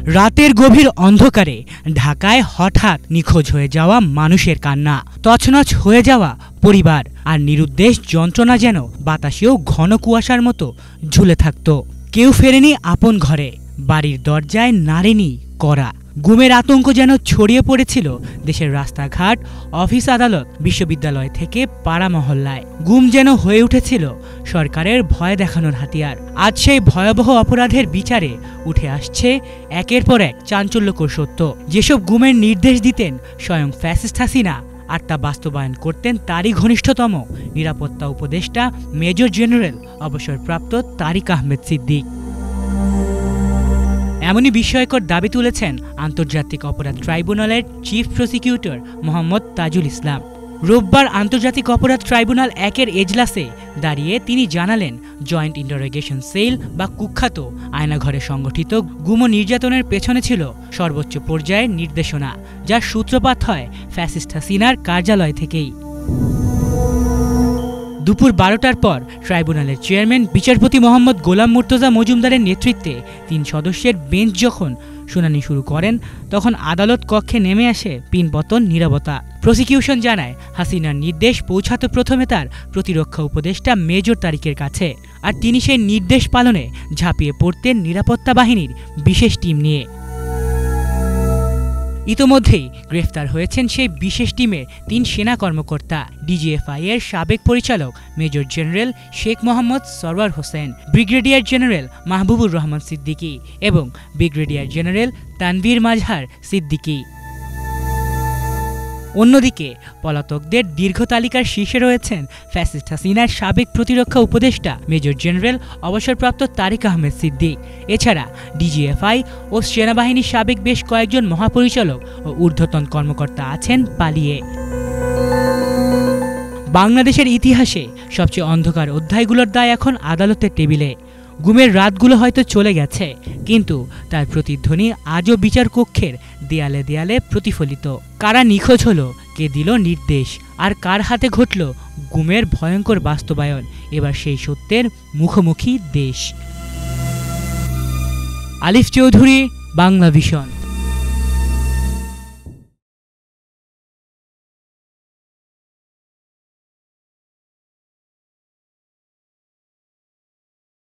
রাতের গভীর অন্ধকারে ঢাকায় হঠাৎ নিখোঁজ হয়ে যাওয়া মানুষের কান্না, তছনছ হয়ে যাওয়া পরিবার, আর নিরুদ্দেশ যন্ত্রণা যেন বাতাসেও ঘন কুয়াশার মতো ঝুলে থাকত। কেউ ফেরেনি আপন ঘরে, বাড়ির দরজায় নাড়েনি কড়া। গুমের আতঙ্ক যেন ছড়িয়ে পড়েছিল দেশের রাস্তাঘাট, অফিস, আদালত, বিশ্ববিদ্যালয় থেকে পাড়া মহল্লায়। গুম যেন হয়ে উঠেছিল সরকারের ভয় দেখানোর হাতিয়ার। আজ সেই ভয়াবহ অপরাধের বিচারে উঠে আসছে একের পর এক চাঞ্চল্যকর সত্য। যেসব গুমের নির্দেশ দিতেন স্বয়ং ফ্যাসিস্ট হাসিনা, আর তা বাস্তবায়ন করতেন তারই ঘনিষ্ঠতম নিরাপত্তা উপদেষ্টা মেজর জেনারেল অবসরপ্রাপ্ত তারিক আহমেদ সিদ্দিক। এমনই বিস্ময়কর দাবি তুলেছেন আন্তর্জাতিক অপরাধ ট্রাইব্যুনালের চিফ প্রসিকিউটর মোহাম্মদ তাজুল ইসলাম। রোববার আন্তর্জাতিক অপরাধ ট্রাইব্যুনাল 1-এর এজলাসে দাঁড়িয়ে তিনি জানালেন, জয়েন্ট ইন্টারোগেশন সেল বা কুখ্যাত আয়নাঘরে সংগঠিত গুম ও নির্যাতনের পেছনে ছিল সর্বোচ্চ পর্যায়ের নির্দেশনা, যার সূত্রপাত হয় ফ্যাসিস্ট হাসিনার কার্যালয় থেকেই। দুপুর 12টার পর ট্রাইব্যুনালের চেয়ারম্যান বিচারপতি মোহাম্মদ গোলাম মুর্তজা মজুমদারের নেতৃত্বে 3 সদস্যের বেঞ্চ যখন শুনানি শুরু করেন, তখন আদালত কক্ষে নেমে আসে পিনপতন নীরবতা। প্রসিকিউশন জানায়, হাসিনার নির্দেশ পৌঁছাতো প্রথমে তার প্রতিরক্ষা উপদেষ্টা মেজর তারিকের কাছে, আর তিনি সেই নির্দেশ পালনে ঝাঁপিয়ে পড়তেন নিরাপত্তা বাহিনীর বিশেষ টিম নিয়ে। ইতোমধ্যেই গ্রেফতার হয়েছেন সেই বিশেষ টিমের 3 সেনা কর্মকর্তা, ডিজিএফআই এর সাবেক পরিচালক major general Sheikh Mohammad Sarwar Hossain, brigadier general Mahbubur Rahman Siddiqui এবং ব্রিগেডিয়ার জেনারেল তানভীর মাজহার সিদ্দিকী। অন্যদিকে পলাতকদের দীর্ঘ তালিকার শীর্ষে রয়েছেন ফ্যাসিস্ট হাসিনার সাবেক প্রতিরক্ষা উপদেষ্টা মেজর জেনারেল অবসরপ্রাপ্ত তারিক আহমেদ সিদ্দিক। এছাড়া ডিজিএফআই ও সেনাবাহিনীর সাবেক বেশ কয়েকজন মহাপরিচালক ও ঊর্ধ্বতন কর্মকর্তা আছেন পালিয়ে। বাংলাদেশের ইতিহাসে সবচেয়ে অন্ধকার অধ্যায়গুলোর দায় এখন আদালতের টেবিলে। গুমের রাতগুলো হয়তো চলে গেছে, কিন্তু তার প্রতিধ্বনি আজও বিচার কক্ষের দেয়ালে দেয়ালে প্রতিফলিত। কারা নিখোঁজ হলো, কে দিল নির্দেশ, আর কার হাতে ঘটল গুমের ভয়ঙ্কর বাস্তবায়ন, এবার সেই সত্যের মুখোমুখি দেশ। আলিফ চৌধুরী, বাংলা ভিশন।